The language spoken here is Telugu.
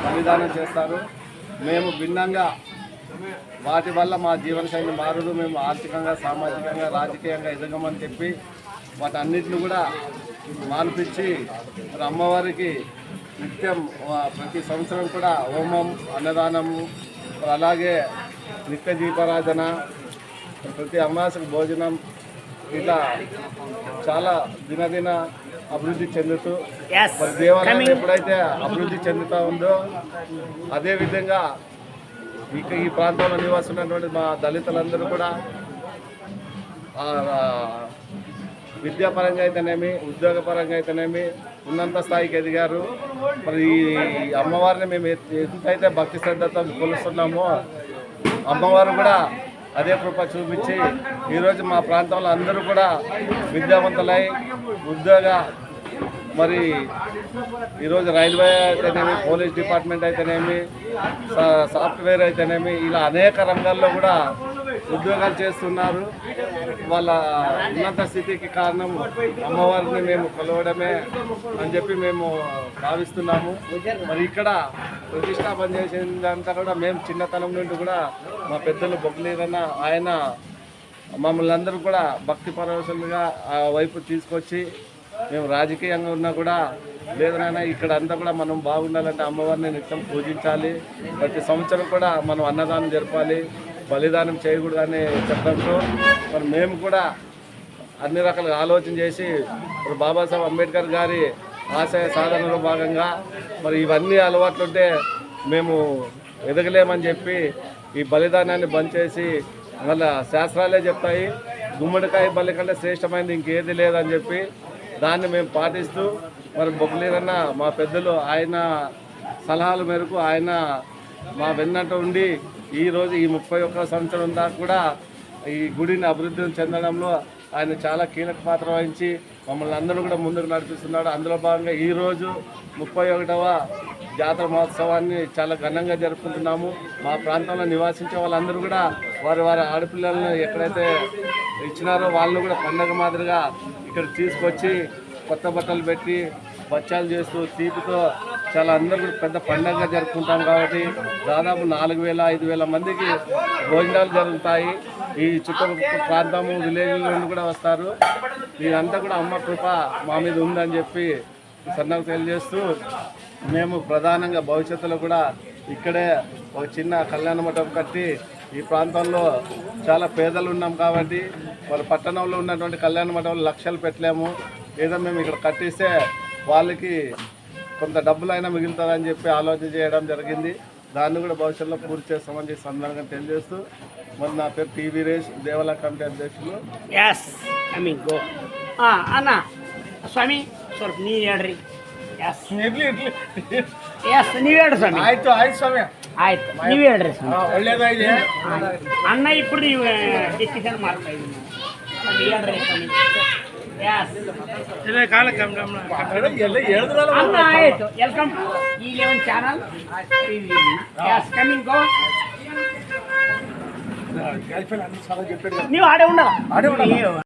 బలిదానం చేస్తారు. మేము భిన్నంగా వాటి వల్ల మా జీవనశైలి మారదు, మేము ఆర్థికంగా, సామాజికంగా, రాజకీయంగా ఎదగమని చెప్పి వాటన్నిటిని కూడా మాన్పించి అమ్మవారికి నిత్యం ప్రతి సంవత్సరం కూడా హోమం, అన్నదానము, అలాగే నిత్య దీపారాధన, ప్రతి అమావాస్యకు భోజనం, ఇలా చాలా దినదిన అభివృద్ధి చెందుతూ మరి దేవాలయం ఎప్పుడైతే అభివృద్ధి చెందుతూ ఉందో అదేవిధంగా ఈ ప్రాంతంలో నివాసున్నటువంటి మా దళితులందరూ కూడా విద్యాపరంగా అయితేనేమి, ఉద్యోగపరంగా అయితేనేమి ఉన్నంత స్థాయికి ఎదిగారు. మరి ఈ అమ్మవారిని మేము ఎంతైతే భక్తి శ్రద్ధతో కొలుస్తున్నామో అమ్మవారు కూడా అదే కృప చూపించి ఈరోజు మా ప్రాంతంలో అందరూ కూడా విద్యావంతులై ఉద్యోగ, మరి ఈరోజు రైల్వే అయితేనేమి, పోలీస్ డిపార్ట్మెంట్ అయితేనేమి, సాఫ్ట్వేర్ అయితేనేమి, ఇలా అనేక రంగాల్లో కూడా ఉద్యోగాలు చేస్తున్నారు. వాళ్ళ ఉన్నత స్థితికి కారణం అమ్మవారిని మేము కొలవడమే అని చెప్పి మేము భావిస్తున్నాము. మరి ఇక్కడ ప్రతిష్టాపన చేసిందంతా కూడా మేము చిన్నతనం నుండి కూడా మా పెద్దలు బొగ్గలీరన్న ఆయన మమ్మల్ని అందరూ కూడా భక్తి పరవశులుగా ఆ వైపు తీసుకొచ్చి మేము రాజకీయంగా ఉన్నా కూడా లేదనైనా ఇక్కడ అంతా కూడా మనం బాగుండాలంటే అమ్మవారిని నిత్యం పూజించాలి, ప్రతి సంవత్సరం కూడా మనం అన్నదానం జరపాలి, బలిదానం చేయకూడదని చెప్పడంతో మరి మేము కూడా అన్ని రకాలుగా ఆలోచన చేసి మరి బాబాసాహెబ్ అంబేద్కర్ గారి ఆశయ సాధనలో భాగంగా మరి ఇవన్నీ అలవాట్లుంటే మేము ఎదగలేమని చెప్పి ఈ బలిదానాన్ని బంద్ చేసి మళ్ళీ శాస్త్రాలే చెప్తాయి గుమ్మడికాయ బలి కంటే శ్రేష్టమైనది ఇంకేది లేదని చెప్పి దాన్ని మేము పాటిస్తూ మరి బొగ్గలీరన్న మా పెద్దలు ఆయన సలహాల మేరకు ఆయన మా వెన్నట్టు ఉండి ఈరోజు ఈ 31 సంవత్సరం దాకా కూడా ఈ గుడిని అభివృద్ధి చెందడంలో ఆయన చాలా కీలక పాత్ర వహించి మమ్మల్ని అందరూ కూడా ముందుకు నడిపిస్తున్నాడు. అందులో భాగంగా ఈరోజు 31వ జాతర మహోత్సవాన్ని చాలా ఘనంగా జరుపుకుంటున్నాము. మా ప్రాంతంలో నివాసించే వాళ్ళందరూ కూడా వారి ఆడపిల్లలను ఎక్కడైతే ఇచ్చినారో వాళ్ళను కూడా పండగ మాదిరిగా ఇక్కడ తీసుకొచ్చి కొత్త బట్టలు పెట్టి బచ్చాలు చేస్తూ తీపితో చాలా అందరూ పెద్ద పండగగా జరుపుకుంటాం. కాబట్టి దాదాపు 4,000-5,000 మందికి భోజనాలు జరుగుతాయి. ఈ చుట్టుపక్కల ప్రాంతము విలేజ్ల నుండి కూడా వస్తారు. ఇదంతా కూడా అమ్మ కృప మా మీద ఉందని చెప్పి సన్నకు తెలియజేస్తూ మేము ప్రధానంగా భవిష్యత్తులో కూడా ఇక్కడే ఒక చిన్న కళ్యాణ మండపం కట్టి ఈ ప్రాంతంలో చాలా పేదలు ఉన్నాం కాబట్టి మరి పట్టణంలో ఉన్నటువంటి కళ్యాణ మండపంలో లక్షలు పెట్టలేము, ఏదో మేము ఇక్కడ కట్టిస్తే వాళ్ళకి కొంత డబ్బులైనా మిగులుతుందని చెప్పి ఆలోచన చేయడం జరిగింది. దాన్ని కూడా భవిష్యత్తులో పూర్తి చేస్తామని సందర్భంగా తెలియజేస్తూ మరి నా పేరు టీ వీరేష్, దేవాలయ కమిటీ అధ్యక్షులు. ಅಣ್ಣ ಸ್ವಾಮಿ ಸ್ವಲ್ಪ ನೀರು ಹೇಳ್ರಿ. ನೀವು ಹೇಳ್ರಿ ಸ್ವಾಮಿ. ಆಯ್ತು ಸ್ವಾಮಿ, ಆಯ್ತು ನೀವು ಹೇಳ್ರಿ ಸ್ವಾಮಿ. ಒಳ್ಳೇದಾಗಿದೆ ಅಣ್ಣ ఇప్పుడు ನೀವು ಡಿಸ್ಕಷನ್ ಮಾಡ್ತಾ ಇದ್ದೀನಿ ಹೇಳ್ರಿ ಸ್ವಾಮಿ. ಅಣ್ಣ ಆಯ್ತು. ವೆಲ್ಕಮ್ ಈ 11 ಚಾನಲ್ ಕಮಿಂಗ್ ಗೋ. ನೀವು ಆడే ఉండరా?